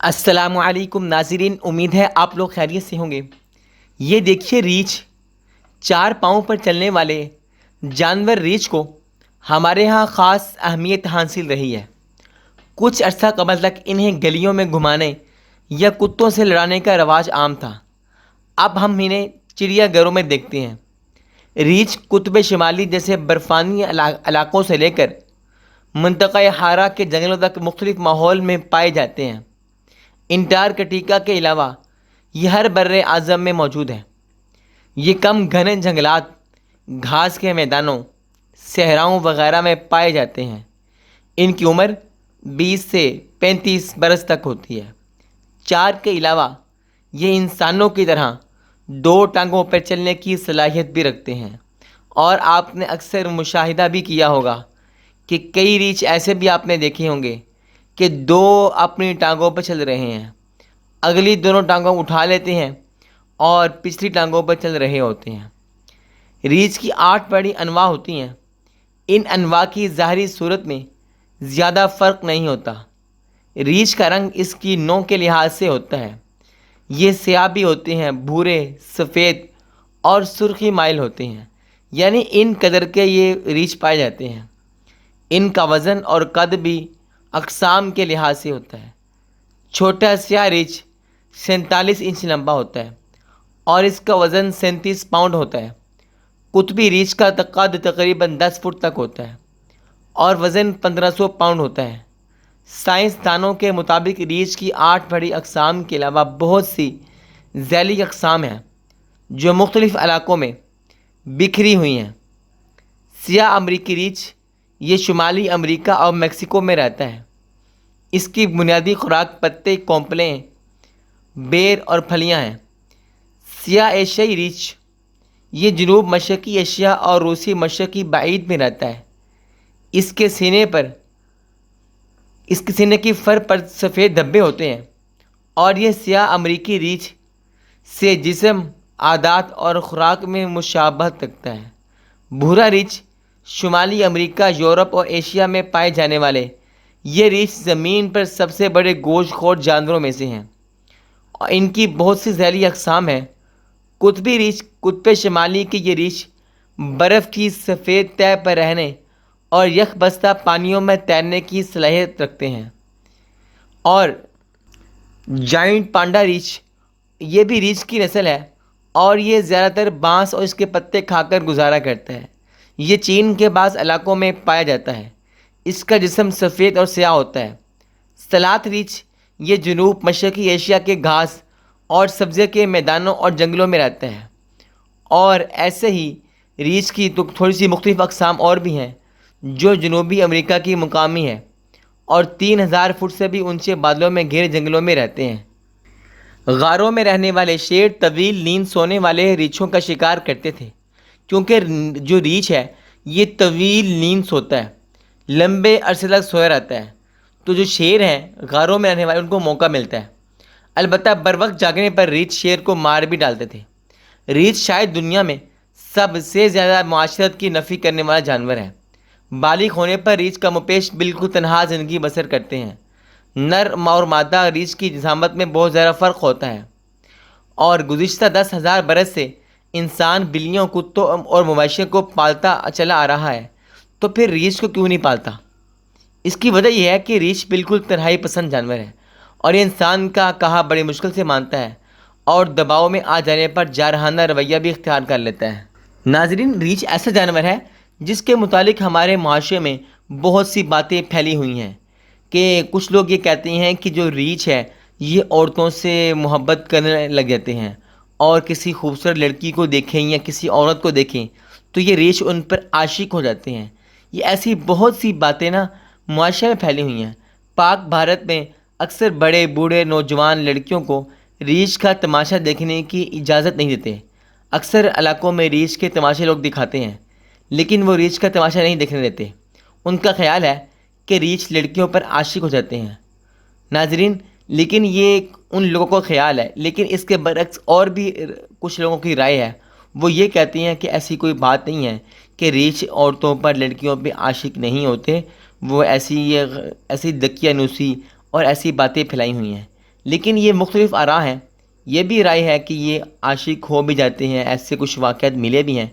السلام علیکم ناظرین، امید ہے آپ لوگ خیریت سے ہوں گے۔ یہ دیکھیے ریچھ، 4 پاؤں پر چلنے والے جانور ریچھ کو ہمارے ہاں خاص اہمیت حاصل رہی ہے۔ کچھ عرصہ قبل تک انہیں گلیوں میں گھمانے یا کتوں سے لڑانے کا رواج عام تھا، اب ہم انہیں چڑیا گھروں میں دیکھتے ہیں۔ ریچھ قطب شمالی جیسے برفانی علاقوں سے لے کر منطقہ حارہ کے جنگلوں تک مختلف ماحول میں پائے جاتے ہیں۔ انٹارکٹیکا کے علاوہ یہ ہر بر اعظم میں موجود ہے۔ یہ کم گھنے جنگلات، گھاس کے میدانوں، صحراؤں وغیرہ میں پائے جاتے ہیں۔ ان کی عمر 20 سے 35 برس تک ہوتی ہے۔ 4 کے علاوہ یہ انسانوں کی طرح 2 ٹانگوں پر چلنے کی صلاحیت بھی رکھتے ہیں، اور آپ نے اکثر مشاہدہ بھی کیا ہوگا کہ کئی ریچھ ایسے بھی آپ نے دیکھے ہوں گے کہ 2 اپنی ٹانگوں پر چل رہے ہیں، اگلی دونوں ٹانگوں اٹھا لیتے ہیں اور پچھلی ٹانگوں پر چل رہے ہوتے ہیں۔ ریچھ کی 8 بڑی انواع ہوتی ہیں۔ ان انواع کی ظاہری صورت میں زیادہ فرق نہیں ہوتا۔ ریچھ کا رنگ اس کی نوع کے لحاظ سے ہوتا ہے۔ یہ سیاہ بھی ہوتے ہیں، بھورے، سفید اور سرخی مائل ہوتے ہیں، یعنی ان قدر کے یہ ریچھ پائے جاتے ہیں۔ ان کا وزن اور قد بھی اقسام کے لحاظ سے ہوتا ہے۔ چھوٹا سیاہ ریچھ 47 انچ لمبا ہوتا ہے اور اس کا وزن 37 پاؤنڈ ہوتا ہے۔ قطبی ریچھ کا قد تقریباً 10 فٹ تک ہوتا ہے اور وزن 1500 پاؤنڈ ہوتا ہے۔ سائنسدانوں کے مطابق ریچھ کی 8 بڑی اقسام کے علاوہ بہت سی ذیلی اقسام ہیں جو مختلف علاقوں میں بکھری ہوئی ہیں۔ سیاہ امریکی ریچھ یہ شمالی امریکہ اور میکسیکو میں رہتا ہے۔ اس کی بنیادی خوراک پتے، کونپلیں، بیر اور پھلیاں ہیں۔ سیاہ ایشیائی ریچھ یہ جنوب مشرقی ایشیا اور روسی مشرقی بعید میں رہتا ہے۔ اس کے سینے کی فر پر سفید دھبے ہوتے ہیں، اور یہ سیاہ امریکی ریچھ سے جسم، عادات اور خوراک میں مشابہت رکھتا ہے۔ بھورا ریچھ شمالی امریکہ، یورپ اور ایشیا میں پائے جانے والے یہ ریچھ زمین پر سب سے بڑے گوشت خور جانوروں میں سے ہیں، اور ان کی بہت سی ذیلی اقسام ہیں۔ قطبی ریچھ قطب شمالی کے یہ ریچھ برف کی سفید تہہ پر رہنے اور یک بستہ پانیوں میں تیرنے کی صلاحیت رکھتے ہیں۔ اور جائنٹ پانڈا ریچھ یہ بھی ریچھ کی نسل ہے، اور یہ زیادہ تر بانس اور اس کے پتے کھا کر گزارا کرتا ہے۔ یہ چین کے بعض علاقوں میں پایا جاتا ہے۔ اس کا جسم سفید اور سیاہ ہوتا ہے۔ سلات ریچھ یہ جنوب مشرقی ایشیا کے گھاس اور سبزے کے میدانوں اور جنگلوں میں رہتا ہے۔ اور ایسے ہی ریچھ کی تھوڑی سی مختلف اقسام اور بھی ہیں جو جنوبی امریکہ کی مقامی ہے اور 3000 فٹ سے بھی اونچے بادلوں میں گھیرے جنگلوں میں رہتے ہیں۔ غاروں میں رہنے والے شیر طویل نیند سونے والے ریچھوں کا شکار کرتے تھے، کیونکہ جو ریچھ ہے یہ طویل نیند سوتا ہے، لمبے عرصے تک سویا رہتا ہے، تو جو شیر ہیں غاروں میں رہنے والے ان کو موقع ملتا ہے۔ البتہ بروقت جاگنے پر ریچھ شیر کو مار بھی ڈالتے تھے۔ ریچھ شاید دنیا میں سب سے زیادہ معاشرت کی نفی کرنے والا جانور ہے۔ بالغ ہونے پر ریچھ کم و بیش بالکل تنہا زندگی بسر کرتے ہیں۔ نر اور مادہ ریچھ کی جسامت میں بہت زیادہ فرق ہوتا ہے، اور گزشتہ 10,000 برس سے انسان بلیوں، کتوں اور مویشیوں کو پالتا چلا آ رہا ہے، تو پھر ریچھ کو کیوں نہیں پالتا؟ اس کی وجہ یہ ہے کہ ریچھ بالکل تنہائی پسند جانور ہے، اور یہ انسان کا کہا بڑی مشکل سے مانتا ہے، اور دباؤ میں آ جانے پر جارحانہ رویہ بھی اختیار کر لیتا ہے۔ ناظرین، ریچھ ایسا جانور ہے جس کے متعلق ہمارے معاشرے میں بہت سی باتیں پھیلی ہوئی ہیں کہ کچھ لوگ یہ کہتے ہیں کہ جو ریچھ ہے یہ عورتوں سے محبت کرنے لگ جاتے ہیں، اور کسی خوبصورت لڑکی کو دیکھیں یا کسی عورت کو دیکھیں تو یہ ریچھ ان پر عاشق ہو جاتے ہیں۔ یہ ایسی بہت سی باتیں معاشرے میں پھیلی ہوئی ہیں۔ پاک بھارت میں اکثر بڑے بوڑھے نوجوان لڑکیوں کو ریچھ کا تماشا دیکھنے کی اجازت نہیں دیتے۔ اکثر علاقوں میں ریچھ کے تماشے لوگ دکھاتے ہیں، لیکن وہ ریچھ کا تماشا نہیں دیکھنے دیتے۔ ان کا خیال ہے کہ ریچھ لڑکیوں پر عاشق ہو جاتے ہیں۔ ناظرین، لیکن یہ ان لوگوں کا خیال ہے، لیکن اس کے برعکس اور بھی کچھ لوگوں کی رائے ہے۔ وہ یہ کہتی ہیں کہ ایسی کوئی بات نہیں ہے کہ ریچھ عورتوں پر، لڑکیوں پہ عاشق نہیں ہوتے۔ وہ ایسی دقیانوسی اور ایسی باتیں پھیلائی ہوئی ہیں۔ لیکن یہ مختلف آراء ہیں. یہ بھی رائے ہے کہ یہ عاشق ہو بھی جاتے ہیں، ایسے کچھ واقعات ملے بھی ہیں.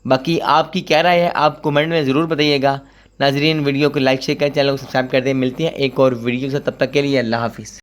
باقی آپ کی کیا رائے ہے آپ کومنٹ میں ضرور بتائیے گا. ناظرین ویڈیو کو لائک شیئر کریں، چینل کو سبسکرائب کر دیں. ملتی ہیں ایک اور ویڈیو سے، تب تک کے لیے اللہ حافظ.